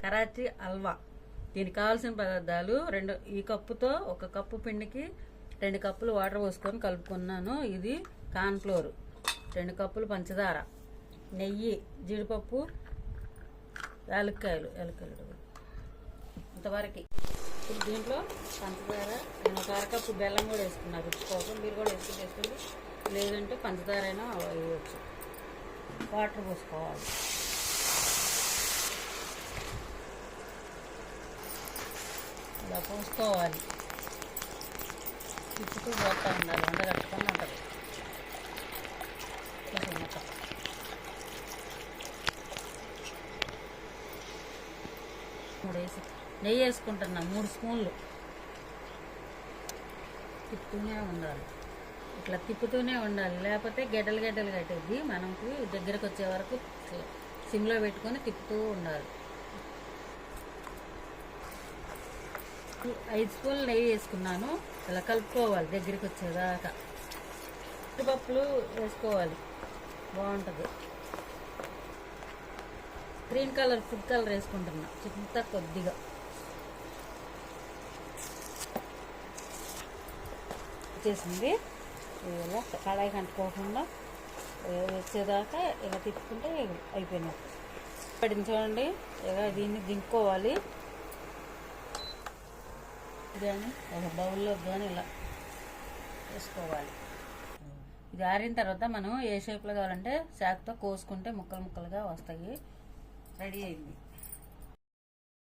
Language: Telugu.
కరాచీ హల్వా. దీనికి కావాల్సిన పదార్థాలు ఈ కప్పుతో 1 కప్పు పిండికి 2 కప్పులు వాటర్ పోసుకొని కలుపుకున్నాను. ఇది కార్న్ ఫ్లోర్, 2 కప్పులు పంచదార, నెయ్యి, జీడిపప్పు, యాలక్కాయలు ఇంతవరకు. ఇప్పుడు దీంట్లో పంచదార, నేను 1 అరకప్పు బెల్లం కూడా వేసుకున్నాను రుచి కోసం. మీరు కూడా వేసుకోండి, లేదంటే పంచదార అయినా వేయవచ్చు. వాటర్ పోసుకోవాలి. ఇలా పోసుకోవాలి, తిప్పుతూ పోతూ ఉండాలి, ఉండగట్టుకొని ఉంటుంది. నెయ్యి వేసుకుంటున్నా 3 స్పూన్లు. తిప్పుతూనే ఉండాలి, ఇట్లా తిప్పుతూనే ఉండాలి, లేకపోతే గడ్డలు కట్టేది. మనకి దగ్గరకు వచ్చే వరకు సిమ్లో పెట్టుకొని తిప్పుతూ ఉండాలి. 5 స్పూన్లు నెయ్యి వేసుకున్నాను. ఇలా కలుపుకోవాలి దగ్గరికి వచ్చేదాకా. జీడిపప్పులు వేసుకోవాలి, బాగుంటుంది. గ్రీన్ కలర్ ఫుడ్ కలర్ వేసుకుంటున్నా చింత కొద్దిగా. వచ్చేసింది. ఇలా కడాయి కంటుకోకుండా వచ్చేదాకా ఇలా తిప్పుకుంటే అయిపోయినట్టు. పడింది చూడండి. ఇలా దీన్ని దింపుకోవాలి. కానీ ఒక బౌల్లో కానీ ఇలా వేసుకోవాలి. ఇది ఆరిన తర్వాత మనం ఏ షేప్లో కావాలంటే చాకుతో కోసుకుంటే ముక్కలుగా వస్తాయి. రెడీ అయింది.